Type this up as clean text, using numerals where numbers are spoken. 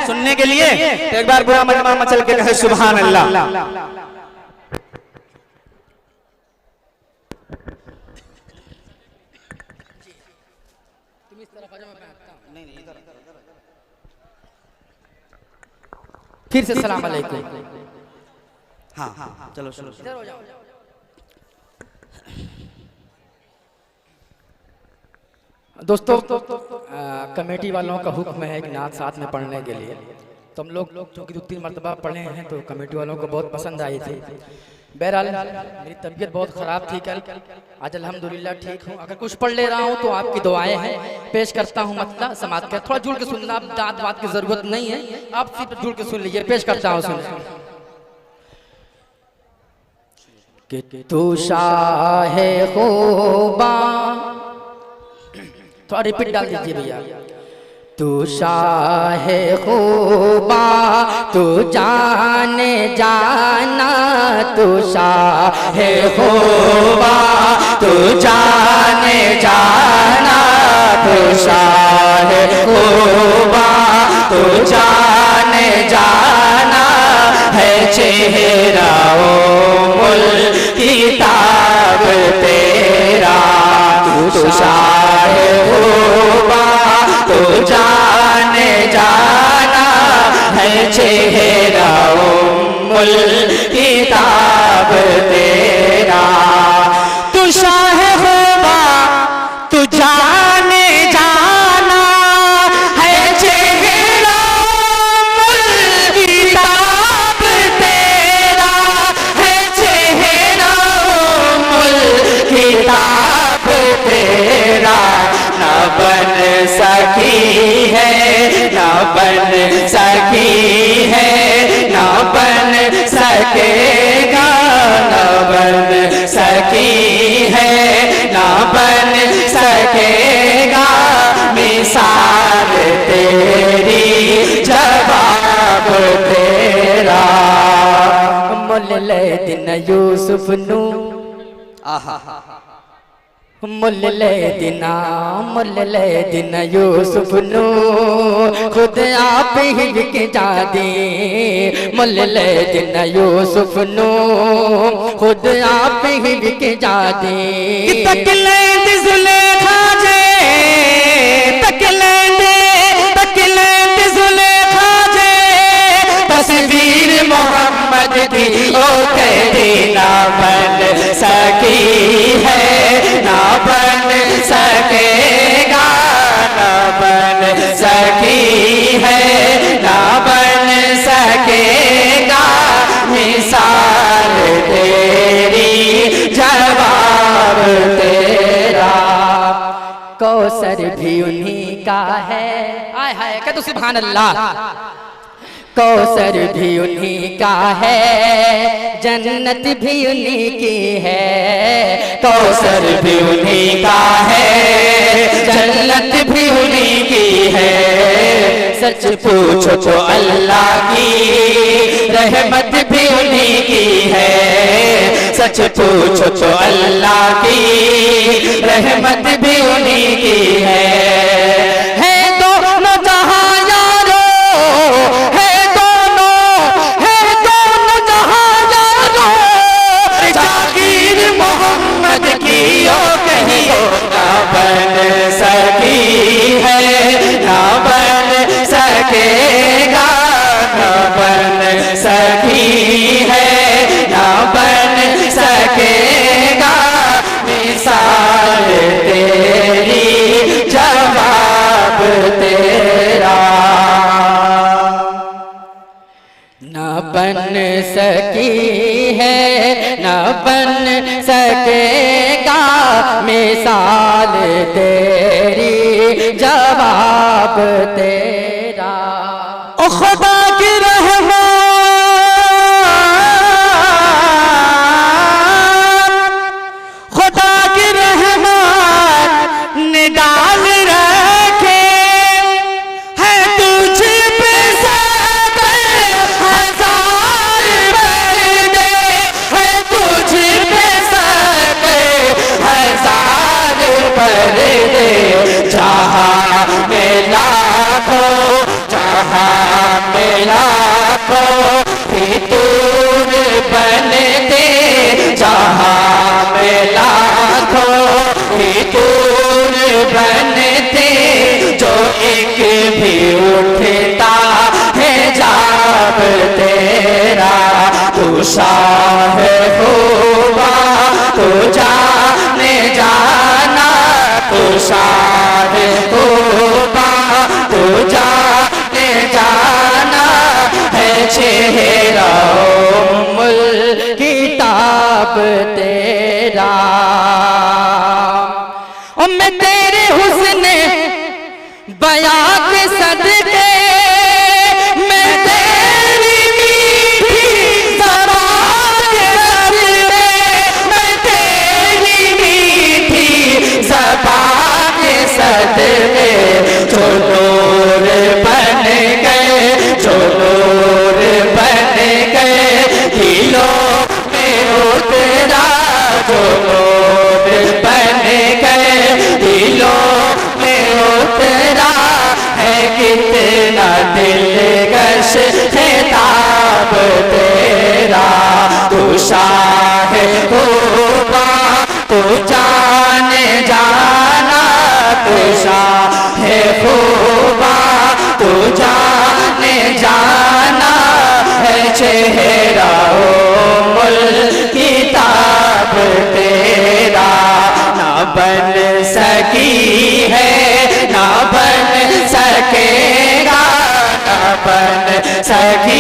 सुनने के लिए, तो एक बार पूरा मजमा मचल के कहे सुभान अल्लाह। फिर से सलाम अलैकुम। हाँ हाँ चलो चलो दोस्तों, कमेटी वालों का हुक्म है कि नात साथ में पढ़ने के लिए, तो हम लोग चूँकि 2-3 मरतबा पढ़े हैं तो कमेटी वालों को बहुत पसंद आई थी। बहरहाल मेरी तबीयत बहुत ख़राब थी कल, आज अल्हम्दुलिल्लाह ठीक हूँ। अगर कुछ पढ़ ले रहा हूँ तो आपकी दुआएं हैं। पेश करता हूँ मतलब समात का, थोड़ा जुड़ के सुनना, आप दांत बात की ज़रूरत नहीं है, आप सिर्फ जुड़ के सुन लीजिए। पेश करता हूँ, सुन कि तू शाहे खूबा, थोड़ा रिपीट डाल दीजिए भैया। तू शाहे खूबा तू जाने जाना, तू शाहे खूबा तू जाने जाना, तू शाहे खूबा तू जाने जाना, है चेहरा किताब तेरा, तू शाहे खूबा तू जाने जाना, है चेहरा किताब तेरा, तू शाहे खूबा तू जाने जाना, है चेहरा किताब तेरा, है चेहरा किताब तेरा, न बन सकी है, न बन सकी है, न बन सकेगा, न बन सकी है, न बन सकेगा, मिसाल तेरी जवाब तेरा। मुल्ल दिन यूसुफ नू, आहा मुल्ल दिन यूसुफ नू खुद आप ही बिक जादे, मुल्ल दिन यूसुफ नू खुद आप ही बिक जादे, तकलेंद जुलेखा जे, तकलेंद जुलेखा जे, तस्वीर मोहम्मद की ओ तेरी ना बन सकी है, ना बन सकेगा, ना बन सकी है, ना बन सकेगा, मिसाल तेरी जवाब तेरा। कौसर भी उन्हीं का है, आय हाय कह तो सुभान अल्लाह। कौसर भी उन्हीं का है, जन्नत भी उन्हीं की है, कौसर भी उन्हीं का है, जन्नत भी उन्हीं की है, सच पूछो तो अल्लाह की रहमत भी उन्हीं की है, सच पूछो तो अल्लाह की रहमत भी उन्हीं की है दोनों जहां यारो, है दोनों जहां यारो, जाकिर मोहम्मद की ओ कहीं ना बन सकी है, ना बन सकेगा, ना बन सकी है, ना बन सकेगा, मिसाल तेरी जवाब तेरा। ना बन सकी है, ना बन सकेगा, मिसाल तेरी जवाब तेरा। ओ खुदा की रहमत, खुदा की रहमत निडाल रखे है तुझ पे हजार पर्दे, है तुझ पे हजार पर्दे, जहाँ में लाखों, जहाँ में लाखों फितूर बनते, जहाँ में लाखों फितूर बनते, जो एक भी उठता है जाब तेरा, तू शाह खूबा तू जाने जाना, तू शाह खूबा तू जाने जाना है, चेहरा उम्मुल किताब तेरा। और मैं तेरे हुस्न बयां के सदके, मैं तेरी मीठी ज़बान के सदके, मैं तेरी मीठी ज़बान के सदके, जो नूर बन गए, जो नूर बन गए दिलों में उतरा, जो नूर बन गए दिलों में उतरा है, कितना दिलकश खिताब तेरा, तू शाह खूबा तू जाने जाना, तू शाह खूबा तू जाने जाना है, चेहरा उम्मुल किताब तेरा। ना बन सकी है ना बन सकेगा, ना बन सकी